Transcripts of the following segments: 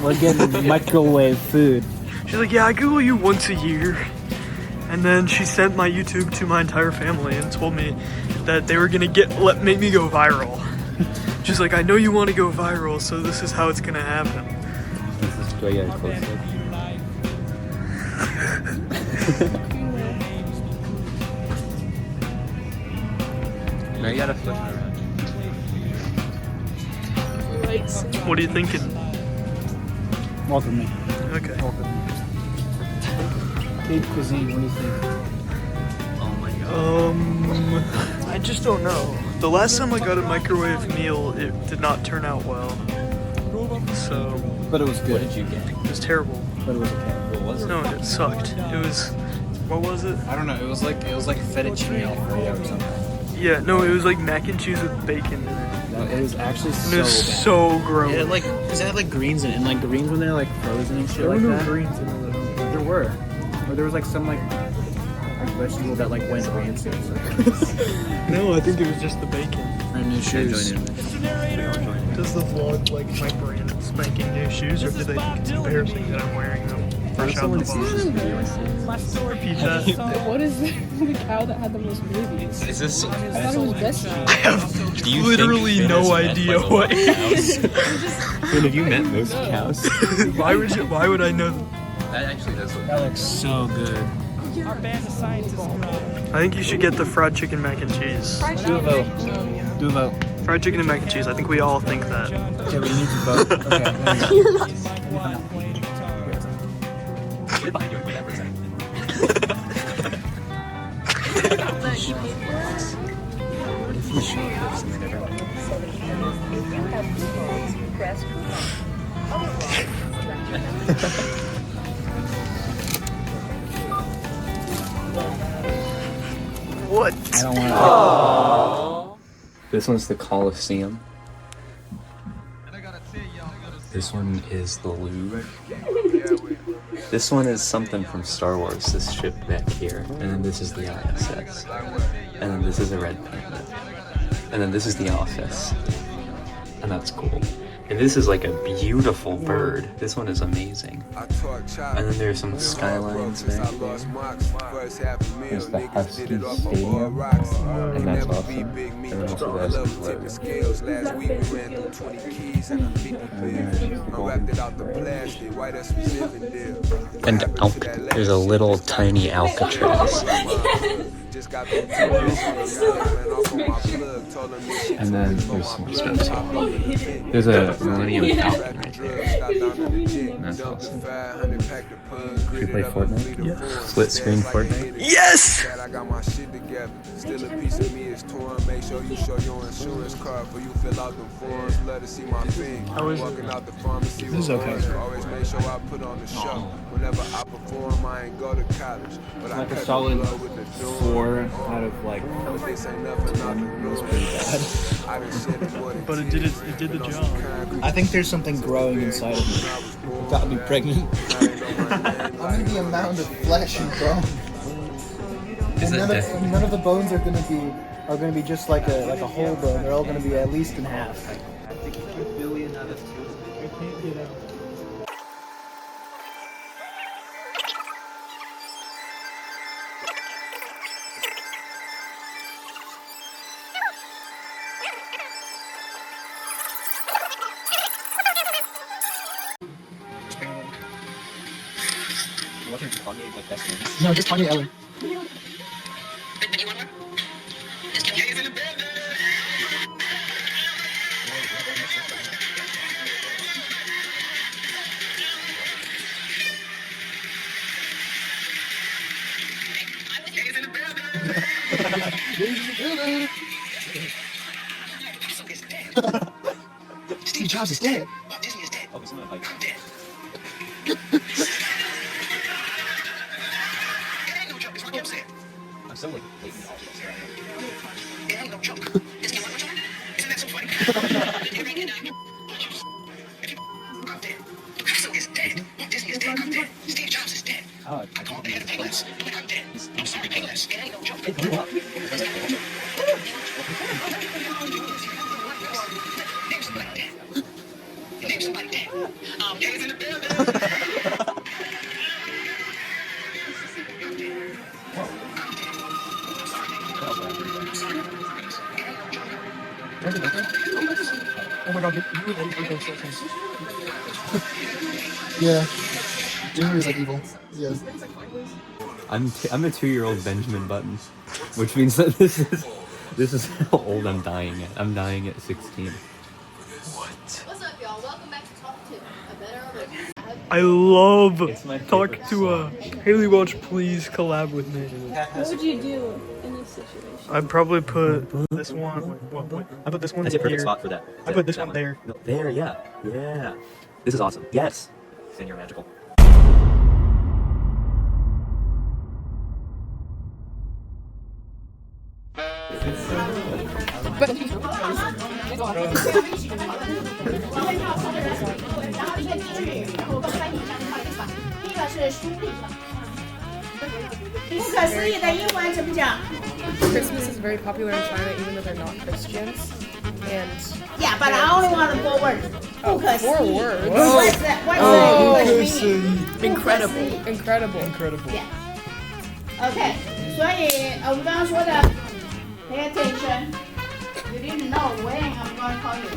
We're getting microwave food. She's like, yeah, I Google you once a year. And then she sent my YouTube to my entire family and told me that they were gonna make me go viral. She's like, I know you want to go viral, so this is how it's gonna happen. Do I get it close? Now you gotta flip it around. What are you thinking? Welcome me. Okay. Big cuisine, what do you think? Oh my god. I just don't know. The last time I got a microwave meal, it did not turn out well. So, But it was good. What did you get? it was terrible. But it was okay. What was it? No, it sucked. It was, what was it? I don't know, it was like fettuccine Alfredo or something. Yeah, no, it was like mac and cheese with bacon in it. No, it was actually And it was so gross. It had like, cause it had like greens in it, and like greens when they're like frozen and shit There were like no that. greens in it. There were. Or there was like some like vegetable that like went rancid. No, I think it was just the bacon. And new shoes. Does the vlog like my brand spanking new shoes, or do they think it's embarrassing that I'm wearing them? Fresh out the box. Repeat that. What is the cow that had the most babies? Is this? I thought it was Bessie. I have Do you literally think no Finn is idea met by what. the cows? Finn, have you met most cows? Why would I know? That actually does look. That looks so good. Our band of scientists. I think you should get the fried chicken mac and cheese. Do a vote. Do a vote. Fried chicken and mac and cheese. I think we all think that. Okay, we need to vote. Okay, there you go. What? I don't want This one's the Colosseum. This one is the Louvre. This one is something from Star Wars, this ship back here. And then this is the ISS. And then this is a red planet. And then this is the office. And that's cool. And this is like a beautiful bird. This one is amazing. And then there's some skylines back there. There's the Husky Stadium. And that's awesome. And then also the Huskies logo. And there's a little tiny Alcatraz. And then there's some stuff. There's a Millennium Falcon right there. And that's awesome. Should we play Fortnite? Yes. Split screen Fortnite? Yes! Still a piece of me is torn. Make sure you show your insurance card for you fill out the forms. Let us see my thing. Walking out the pharmacy. This is okay. Always make sure I put on the show. Whenever I perform, I ain't go to college. But like I a solid 4 out of like this ain't nothing. it was pretty bad. I done said it, But it did the job. I think there's something growing inside of me. It got me pregnant. I mean the amount of flesh and bone. And none of the bones are gonna be just like a whole bone. They're all gonna be at least in half. No, just Tanya Ellen. Steve Jobs is dead. Disney is dead. Oh, it's not like dead. I'm still like waiting all this. It ain't no joke. Isn't that so funny? I'm dead. Russell is dead. Disney is dead. I'm dead. Steve Jobs is dead. Oh, I called the head of Payless. I'm dead. I'm sorry, Payless. It ain't no joke. It blew up. Name somebody dead. Name somebody dead. Oh my god, you and Eddie are both so close. Yeah. Junior is like evil. Yes. I'm a 2-year-old Benjamin Button, which means that this is how old I'm dying at. I'm dying at 16. What? I love Talk to Haley Welch, please collab with me. What would you do in this situation? I'd probably put this one. Wait. I put this one That's a perfect here. spot for that. I put this one there. No, there, yeah. Yeah. This is awesome. Yes. Then you're magical. Christmas is very popular in China, even though they're not Christians. And yeah, but I only want 4 words. 4 words. What's that? What's the English meaning? Incredible. Yeah. Okay. 所以我们刚刚说的 pay attention. You didn't know when I'm going to call you.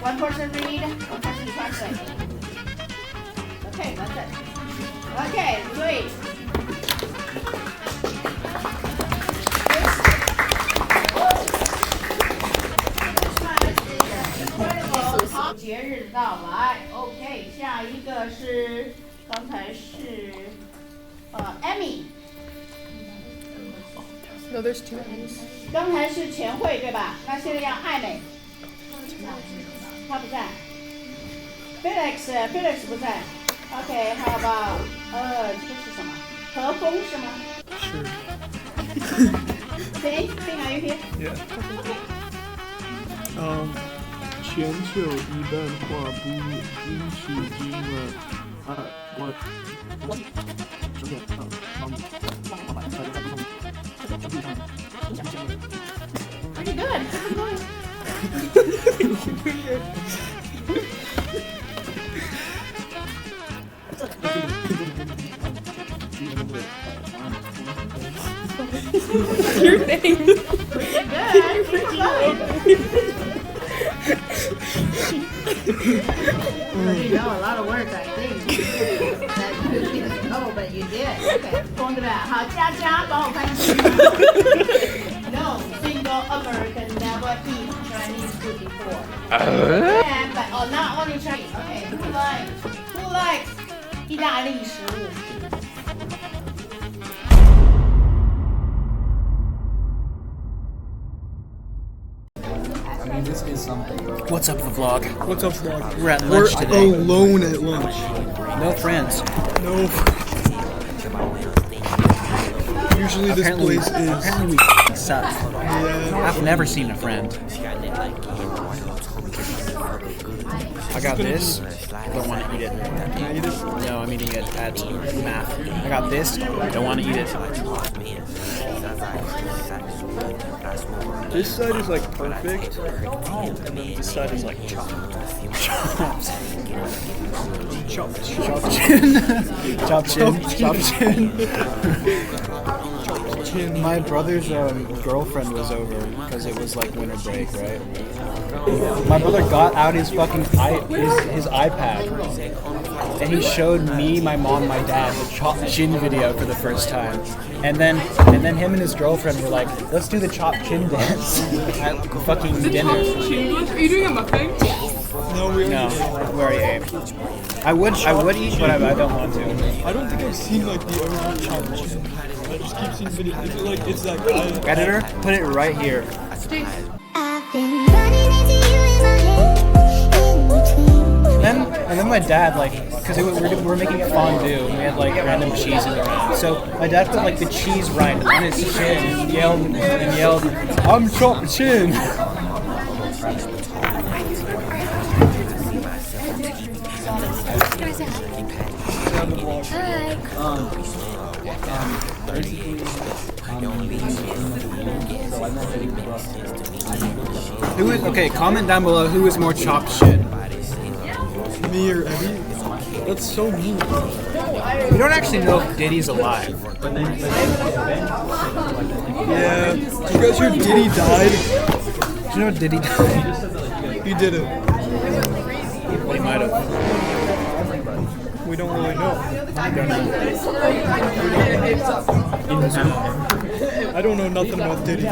One person read, one person translate. Okay, that's it. Okay, 3.节日到来 ，OK， 下一个是刚才是Amy， No, there's 2 M's. 刚才是前会对吧？那现在要爱美，他不在。Felix 不在。OK， 好吧，这个是什么？和风是吗？Sure. Sing, are you here? Yeah. 全球一般化不允许因为我Pretty good. Your name. Pretty good. Pretty good. You know a lot of words, I think. That you didn't know, but you did. Okay. 风对吧？好，佳佳帮我翻译。No single American never eat Chinese food before. And but not only Chinese. Okay. Who likes 意大利食物？ I mean, this is something. What's up, the vlog? What's up, vlog? We're at lunch We're today. alone at lunch. No friends. No. Usually this Apparently, place is. apparently we suck. Yeah. I've never seen a friend. I got this. Don't want to eat it. Can I eat it? No, I'm eating it at math. I got this. Don't want to eat it. This side is like perfect, and then this side is like chopped. Chopped chin. Chop chin. My brother's girlfriend was over because it was like winter break, right? My brother got out his fucking his iPad, and he showed me, my mom, my dad the chop chin video for the first time. And then him and his girlfriend were like, let's do the chop chin dance at fucking dinner. Are you doing a mukbang? No, we No, we already ate. I would eat, but I don't want to. I don't think I've seen like the original chopped chin. I just keep seeing videos. It's like Editor, put it right here. And then my dad, like, because we were making it fondue, and we had like random cheeses around. So my dad put like the cheese rind on his chin and yelled, "I'm chopped chin." Comment down below who is more chopped shit. Me or Eddie? That's so mean. We don't actually know if Diddy's alive. Yeah. Did you guys hear Diddy died? Do you know Diddy died? He didn't. He might have. We don't really know. I don't know nothing about Diddy.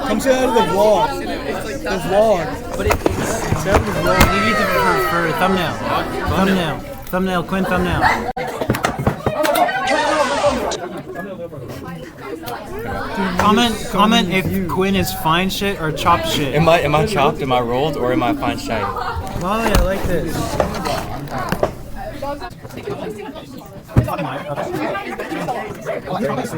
Come say hi to the vlog. The vlog. Say hi to the vlog. For thumbnail. Thumbnail, Quinn, thumbnail. Comment if Quinn is fine shit or chopped shit. Am I chopped? Am I rolled? Or am I fine shiny? Molly, I like this.